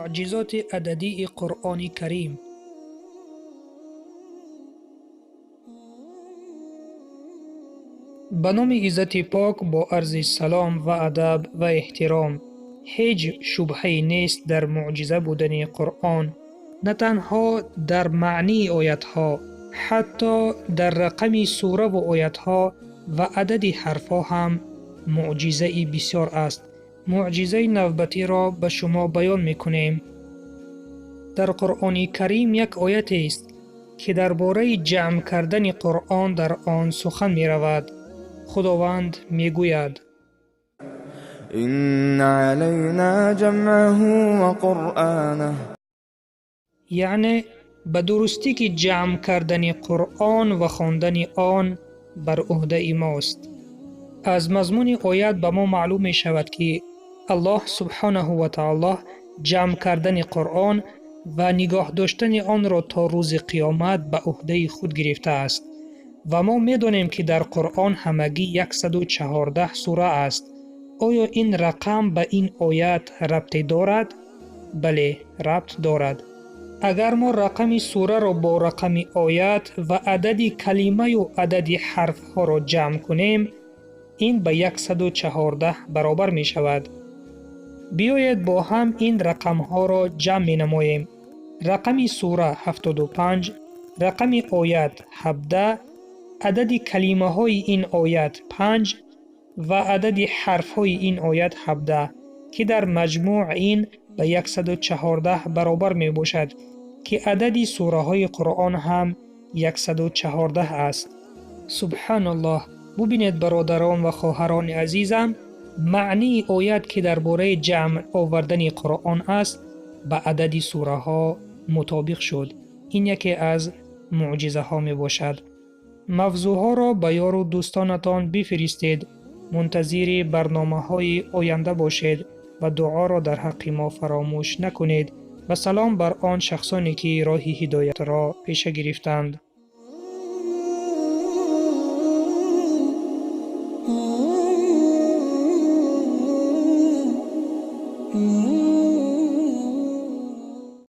معجزات عددی قرآن کریم. به نام عزت پاک با عرض سلام و ادب و احترام. هیچ شبهه‌ای نیست در معجزه بودن قرآن، نه تنها در معنی آیتها، حتی در رقم سوره و آیتها و عدد حرفها هم معجزه بسیار است. معجزه نوبتی را به شما بیان می‌کنیم. در قرآن کریم یک آیت است که درباره جمع کردن قرآن در آن سخن می‌رود. خداوند میگوید: إن علينا جمعه وقرآنه، یعنی به درستی که جمع کردن قرآن و خواندن آن بر عهده ماست. از مضمون آیت به ما معلوم می شود که الله سبحانه و تعالی جمع کردن قرآن و نگاه داشتن آن را تا روز قیامت به عهده خود گرفته است و ما می دانیم که در قرآن همگی 114 سوره است. آیا این رقم به این آیت ربطی دارد؟ بله، ربط دارد. اگر ما رقم سوره را با رقم آیت و عدد کلمه و عدد حرف ها را جمع کنیم، این به 114 برابر می شود. بیایید با هم این رقم ها را جمع می نماییم. رقم سوره 75، رقم آیت 17، عدد کلمه های این آیت 5 و عدد حرف های این آیت 17 که در مجموع این به 114 برابر می باشد که عدد سوره های قرآن هم 114 است. سبحان الله. ببینید برادران و خواهران عزیزم، معنی آیت که درباره جمع آوردن قرآن است به عدد سوره ها مطابق شد. این یکی از معجزه ها می باشد. موضوع ها را به یار و دوستانتان بفرستید. منتظر برنامه های آینده باشید و دعا را در حق ما فراموش نکنید. و سلام بر آن شخصانی که راه هدایت را پیش گرفتند.